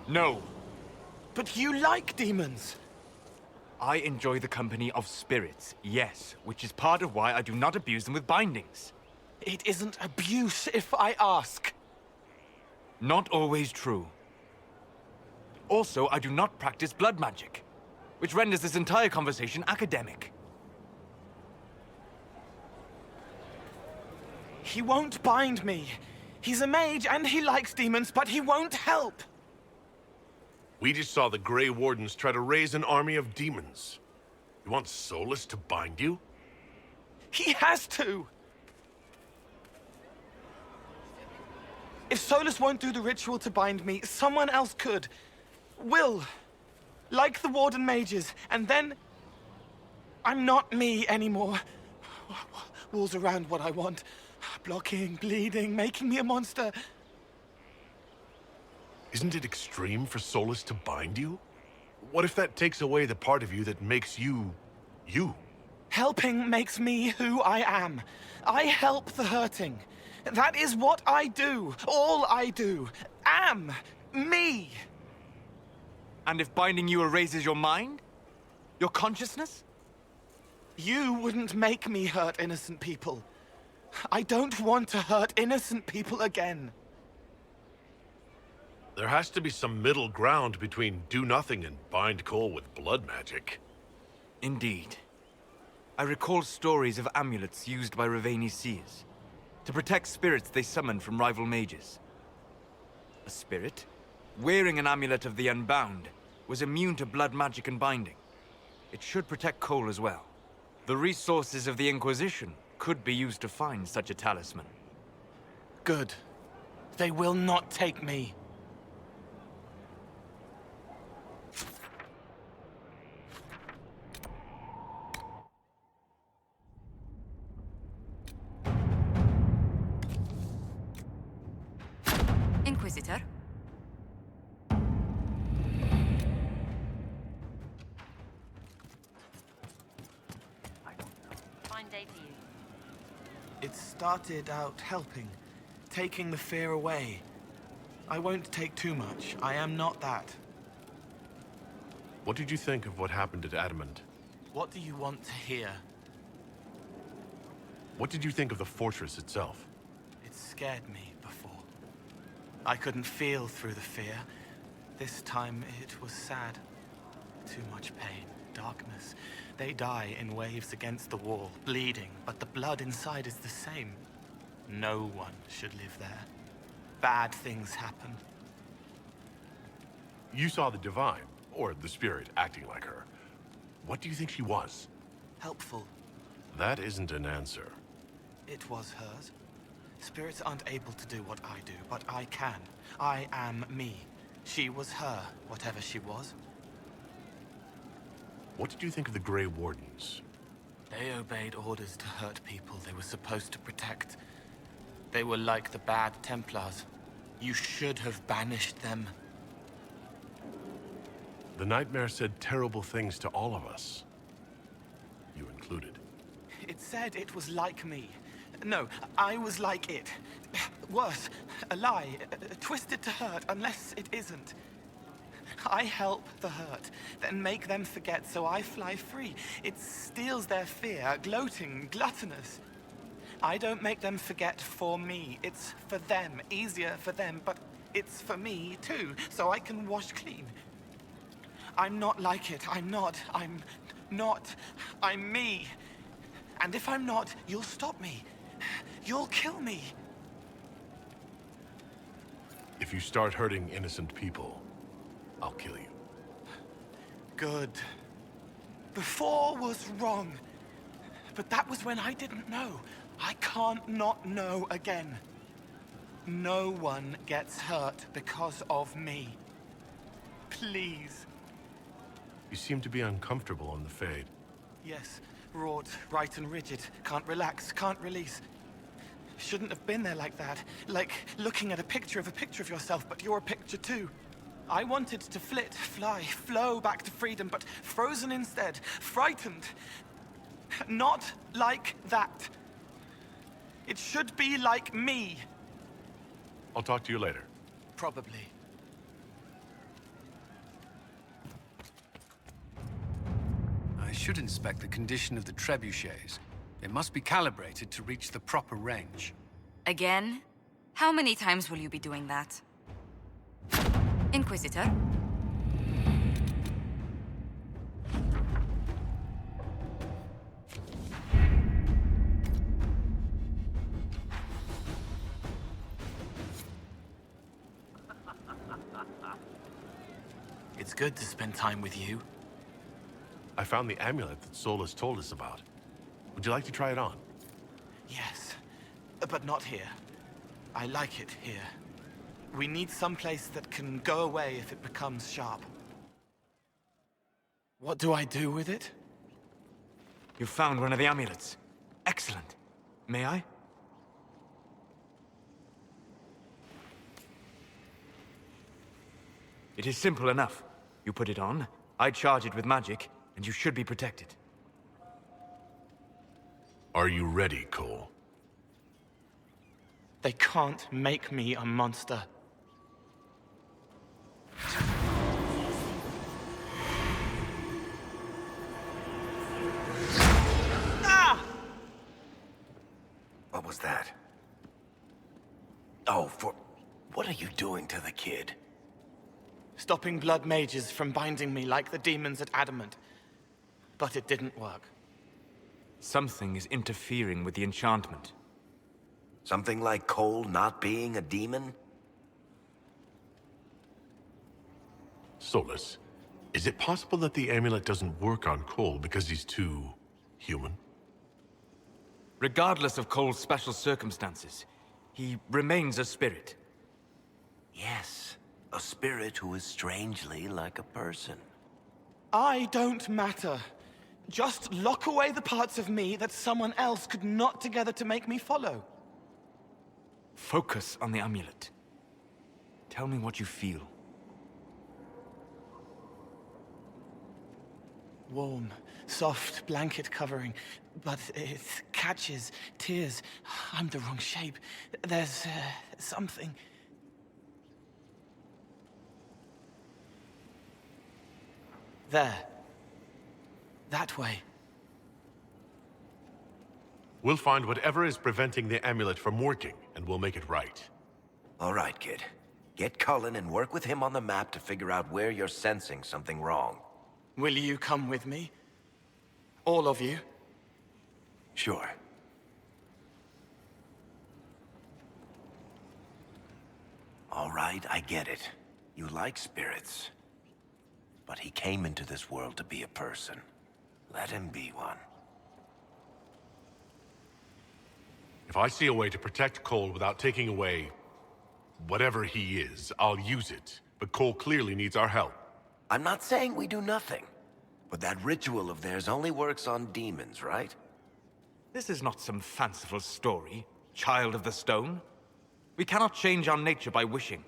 No. But you like demons! I enjoy the company of spirits, yes, which is part of why I do not abuse them with bindings. It isn't abuse if I ask. Not always true. Also, I do not practice blood magic, which renders this entire conversation academic. He won't bind me. He's a mage and he likes demons, but he won't help. We just saw the Grey Wardens try to raise an army of demons. You want Solas to bind you? He has to! If Solas won't do the ritual to bind me, someone else could. Will. Like the Warden mages, and then... I'm not me anymore. Walls around what I want. Blocking, bleeding, making me a monster. Isn't it extreme for Solas to bind you? What if that takes away the part of you that makes you... you? Helping makes me who I am. I help the hurting. That is what I do. All I do. Am. Me. And if binding you erases your mind? Your consciousness? You wouldn't make me hurt innocent people. I don't want to hurt innocent people again. There has to be some middle ground between do nothing and bind Cole with blood magic. Indeed. I recall stories of amulets used by Rivaini seers to protect spirits they summoned from rival mages. A spirit, wearing an amulet of the Unbound, was immune to blood magic and binding. It should protect Cole as well. The resources of the Inquisition could be used to find such a talisman. Good. They will not take me. Inquisitor? Fine day for you. It started out helping, taking the fear away. I won't take too much. I am not that. What did you think of what happened at Adamant? What do you want to hear? What did you think of the fortress itself? It scared me before. I couldn't feel through the fear. This time it was sad. Too much pain, darkness. They die in waves against the wall, bleeding, but the blood inside is the same. No one should live there. Bad things happen. You saw the Divine, or the Spirit, acting like her. What do you think she was? Helpful. That isn't an answer. It was hers. Spirits aren't able to do what I do, but I can. I am me. She was her, whatever she was. What did you think of the Grey Wardens? They obeyed orders to hurt people they were supposed to protect. They were like the bad Templars. You should have banished them. The Nightmare said terrible things to all of us. You included. It said it was like me. No, I was like it. Worse, a lie, twisted to hurt, unless it isn't. I help the hurt, then make them forget, so I fly free. It steals their fear, gloating, gluttonous. I don't make them forget for me. It's for them, easier for them, but it's for me too, so I can wash clean. I'm not like it. I'm not. I'm me. And if I'm not, you'll stop me. You'll kill me. If you start hurting innocent people, I'll kill you. Good. Before was wrong. But that was when I didn't know. I can't not know again. No one gets hurt because of me. Please. You seem to be uncomfortable on the Fade. Yes, wrought, right and rigid. Can't relax, can't release. Shouldn't have been there like that. Like looking at a picture of yourself, but you're a picture too. I wanted to flit, fly, flow back to freedom, but frozen instead, frightened. Not like that. It should be like me. I'll talk to you later. Probably. should inspect the condition of the trebuchets. They must be calibrated to reach the proper range. Again? How many times will you be doing that? Inquisitor? It's good to spend time with you. I found the amulet that Solas told us about. Would you like to try it on? Yes, but not here. I like it here. We need someplace that can go away if it becomes sharp. What do I do with it? You found one of the amulets. Excellent. May I? It is simple enough. You put it on, I charge it with magic, and you should be protected. Are you ready, Cole? They can't make me a monster. Ah! What was that? Oh, what are you doing to the kid? Stopping blood mages from binding me like the demons at Adamant. But it didn't work. Something is interfering with the enchantment. Something like Cole not being a demon? Solas, is it possible that the amulet doesn't work on Cole because he's too human? Regardless of Cole's special circumstances, he remains a spirit. Yes, a spirit who is strangely like a person. I don't matter. Just lock away the parts of me that someone else could knot together to make me follow. Focus on the amulet. Tell me what you feel. Warm, soft blanket covering, but it catches tears. I'm the wrong shape. There's something. There. That way. We'll find whatever is preventing the amulet from working, and we'll make it right. All right, kid. Get Cullen and work with him on the map to figure out where you're sensing something wrong. Will you come with me? All of you? Sure. All right, I get it. You like spirits. But he came into this world to be a person. Let him be one. If I see a way to protect Cole without taking away whatever he is, I'll use it. But Cole clearly needs our help. I'm not saying we do nothing. But that ritual of theirs only works on demons, right? This is not some fanciful story, child of the stone. We cannot change our nature by wishing.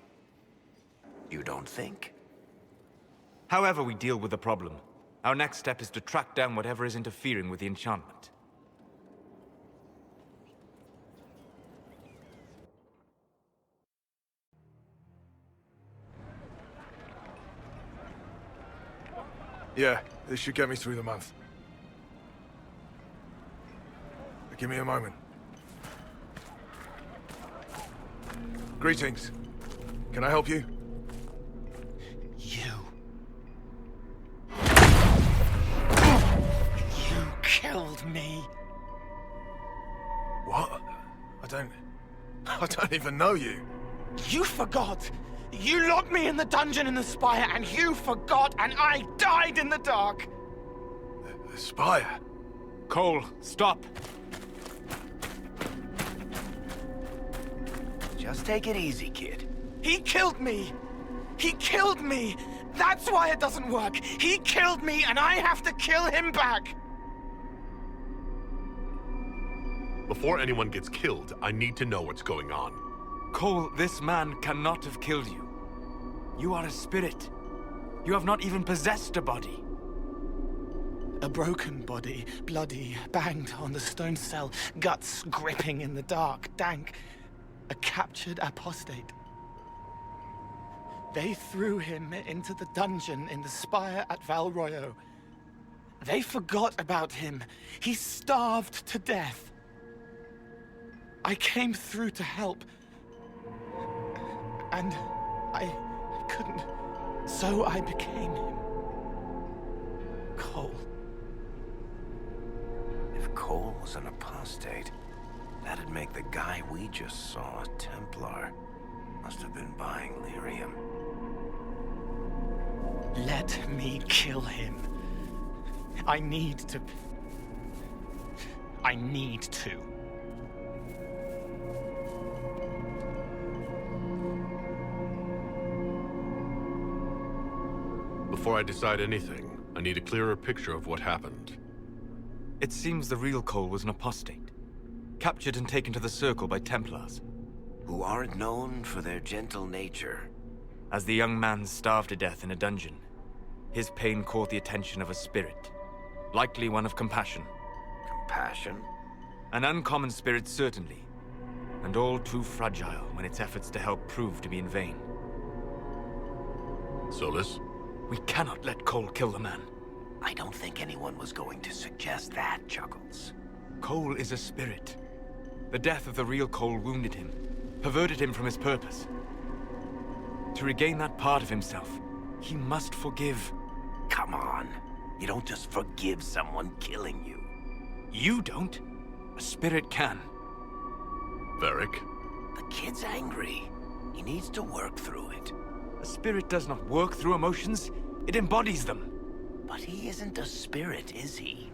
You don't think? However we deal with the problem, our next step is to track down whatever is interfering with the enchantment. Yeah, this should get me through the month. Give me a moment. Greetings. Can I help you? You. You killed me. What? I don't even know you. You forgot. You locked me in the dungeon in the spire, and you forgot, and I died in the dark. The spire? Cole, stop! Just take it easy, kid. He killed me. He killed me. That's why it doesn't work. He killed me, and I have to kill him back. Before anyone gets killed, I need to know what's going on. Cole, this man cannot have killed you. You are a spirit. You have not even possessed a body. A broken body, bloody, banged on the stone cell, guts gripping in the dark, dank. A captured apostate. They threw him into the dungeon in the spire at Val Royeaux. They forgot about him. He starved to death. I came through to help. And I couldn't. So I became him. Cole. If Cole was an apostate, that'd make the guy we just saw a Templar. Must have been buying lyrium. Let me kill him. I need to. Before I decide anything, I need a clearer picture of what happened. It seems the real Cole was an apostate, captured and taken to the Circle by Templars. Who aren't known for their gentle nature. As the young man starved to death in a dungeon, his pain caught the attention of a spirit, likely one of compassion. Compassion? An uncommon spirit, certainly, and all too fragile when its efforts to help prove to be in vain. Solas? We cannot let Cole kill the man. I don't think anyone was going to suggest that, Chuckles. Cole is a spirit. The death of the real Cole wounded him, perverted him from his purpose. To regain that part of himself, he must forgive. Come on. You don't just forgive someone killing you. You don't. A spirit can. Varric? The kid's angry. He needs to work through it. A spirit does not work through emotions, it embodies them. But he isn't a spirit, is he?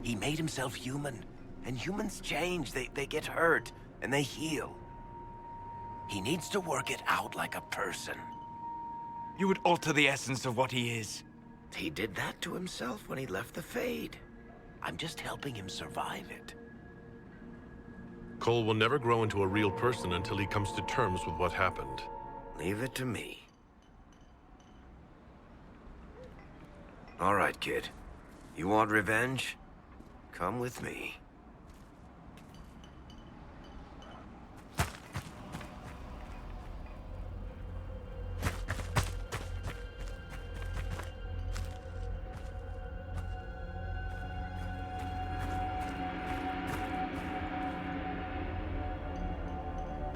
He made himself human, and humans change. They get hurt, and they heal. He needs to work it out like a person. You would alter the essence of what he is. He did that to himself when he left the Fade. I'm just helping him survive it. Cole will never grow into a real person until he comes to terms with what happened. Leave it to me. All right, kid. You want revenge? Come with me.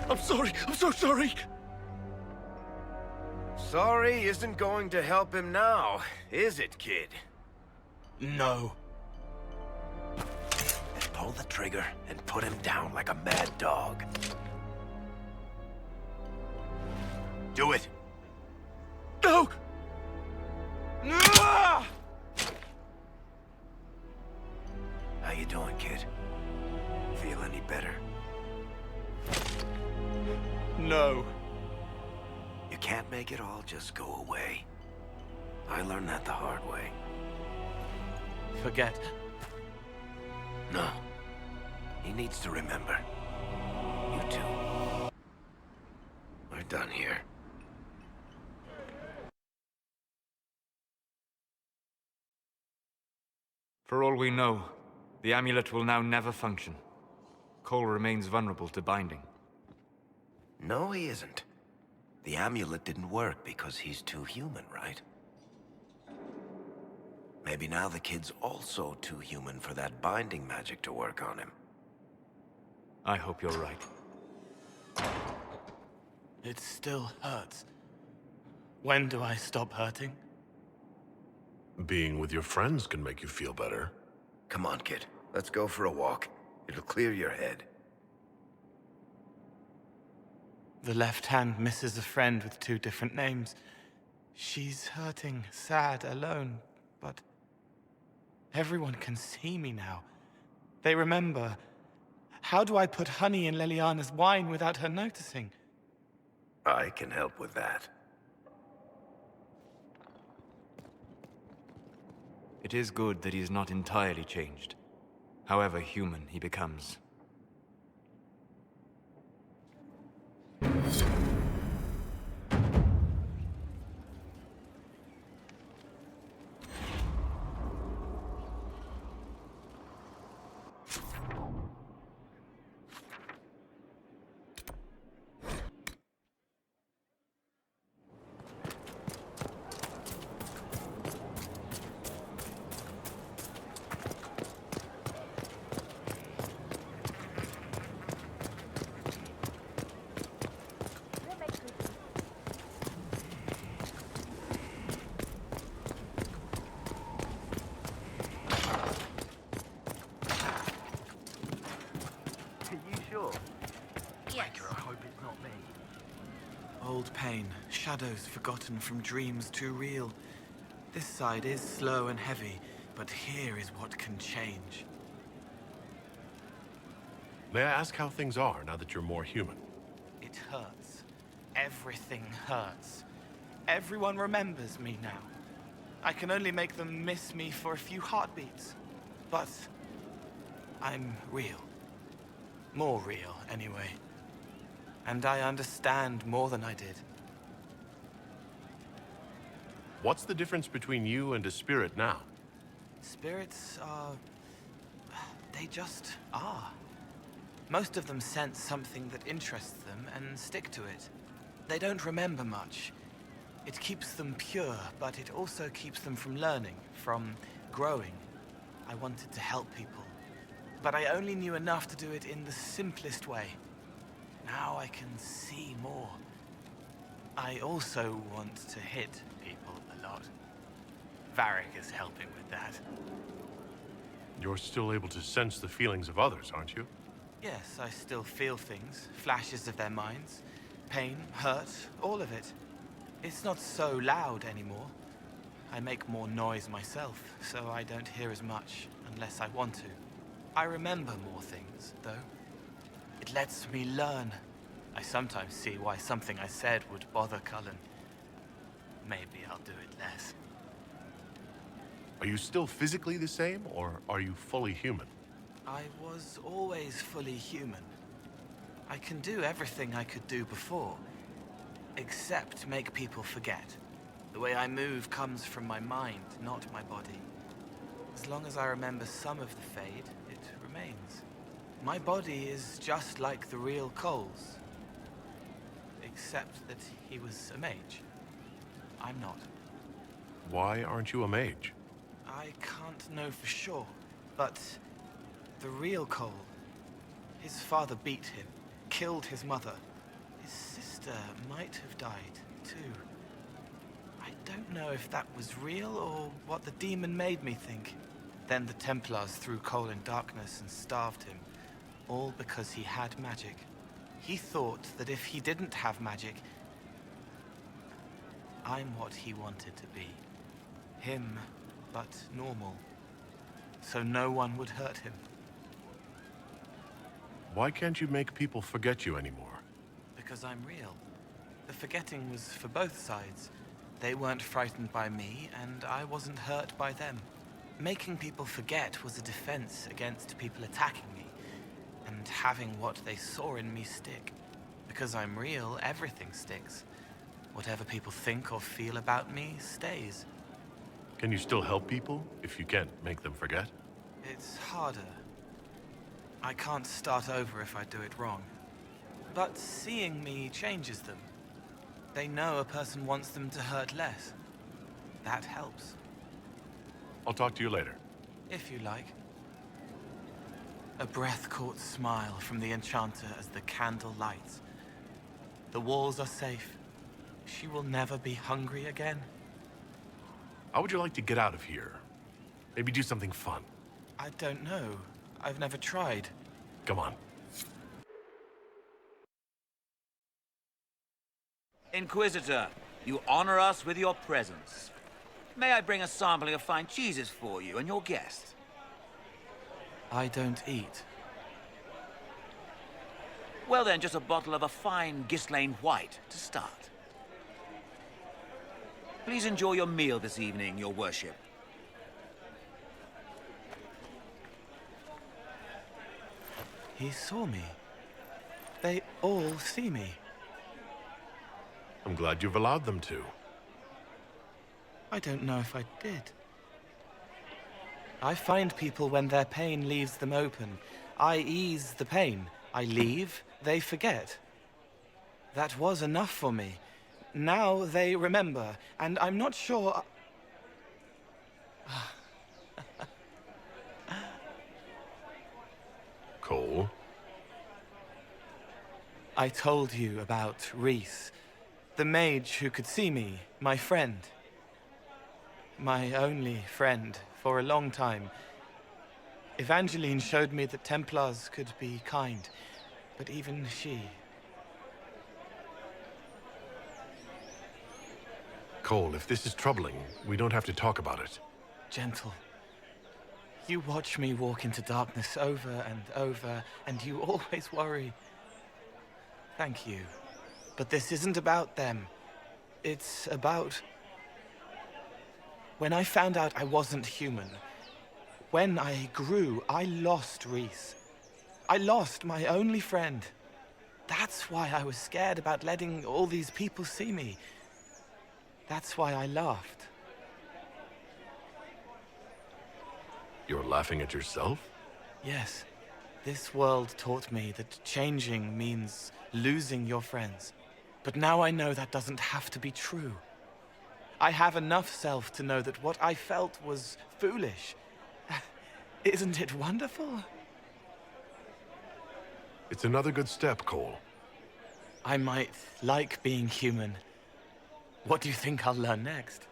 I'm sorry. I'm so sorry. Sorry isn't going to help him now, is it, kid? No. Then pull the trigger and put him down like a mad dog. Do it. No! How you doing, kid? Feel any better? No. You can't make it all just go away. I learned that the hard way. Forget. No. He needs to remember. You too. We're done here. For all we know, the amulet will now never function. Cole remains vulnerable to binding. No, he isn't. The amulet didn't work because he's too human, right? Maybe now the kid's also too human for that binding magic to work on him. I hope you're right. It still hurts. When do I stop hurting? Being with your friends can make you feel better. Come on, kid. Let's go for a walk. It'll clear your head. The left hand misses a friend with 2 different names. She's hurting, sad, alone, but everyone can see me now. They remember. How do I put honey in Leliana's wine without her noticing? I can help with that. It is good that he is not entirely changed, however human he becomes. Old pain, shadows forgotten from dreams too real. This side is slow and heavy, but here is what can change. May I ask how things are now that you're more human? It hurts. Everything hurts. Everyone remembers me now. I can only make them miss me for a few heartbeats. But I'm real. More real, anyway. And I understand more than I did. What's the difference between you and a spirit now? Spirits are... they just are. Most of them sense something that interests them and stick to it. They don't remember much. It keeps them pure, but it also keeps them from learning, from growing. I wanted to help people, but I only knew enough to do it in the simplest way. Now I can see more. I also want to hit people a lot. Varric is helping with that. You're still able to sense the feelings of others, aren't you? Yes, I still feel things, flashes of their minds. Pain, hurt, all of it. It's not so loud anymore. I make more noise myself, so I don't hear as much unless I want to. I remember more things, though. It lets me learn. I sometimes see why something I said would bother Cullen. Maybe I'll do it less. Are you still physically the same, or are you fully human? I was always fully human. I can do everything I could do before, except make people forget. The way I move comes from my mind, not my body. As long as I remember some of the Fade, it remains. My body is just like the real Cole's. Except that he was a mage. I'm not. Why aren't you a mage? I can't know for sure, but the real Cole, his father beat him, killed his mother. His sister might have died, too. I don't know if that was real or what the demon made me think. Then the Templars threw Cole in darkness and starved him, all because he had magic. He thought that if he didn't have magic, I'm what he wanted to be. Him, but normal. So no one would hurt him. Why can't you make people forget you anymore? Because I'm real. The forgetting was for both sides. They weren't frightened by me, and I wasn't hurt by them. Making people forget was a defense against people attacking me, and having what they saw in me stick. Because I'm real, everything sticks. Whatever people think or feel about me stays. Can you still help people if you can't make them forget? It's harder. I can't start over if I do it wrong. But seeing me changes them. They know a person wants them to hurt less. That helps. I'll talk to you later. If you like. A breath-caught smile from the Enchanter as the candle lights. The walls are safe. She will never be hungry again. How would you like to get out of here? Maybe do something fun. I don't know. I've never tried. Come on. Inquisitor, you honor us with your presence. May I bring a sampling of fine cheeses for you and your guest? I don't eat. Well then, just a bottle of a fine Ghislaine White to start. Please enjoy your meal this evening, your worship. He saw me. They all see me. I'm glad you've allowed them to. I don't know if I did. I find people when their pain leaves them open. I ease the pain. I leave, they forget. That was enough for me. Now they remember, and I'm not sure... Cole? I told you about Reese, the mage who could see me, my friend. My only friend for a long time. Evangeline showed me that Templars could be kind, but even she... Cole, if this is troubling, we don't have to talk about it. Gentle. You watch me walk into darkness over and over, and you always worry. Thank you. But this isn't about them. It's about... When I found out I wasn't human, when I grew, I lost Reese. I lost my only friend. That's why I was scared about letting all these people see me. That's why I laughed. You're laughing at yourself? Yes. This world taught me that changing means losing your friends. But now I know that doesn't have to be true. I have enough self to know that what I felt was foolish. Isn't it wonderful? It's another good step, Cole. I might like being human. What do you think I'll learn next?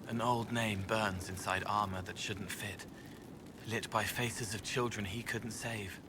An old name burns inside armor that shouldn't fit, lit by faces of children he couldn't save.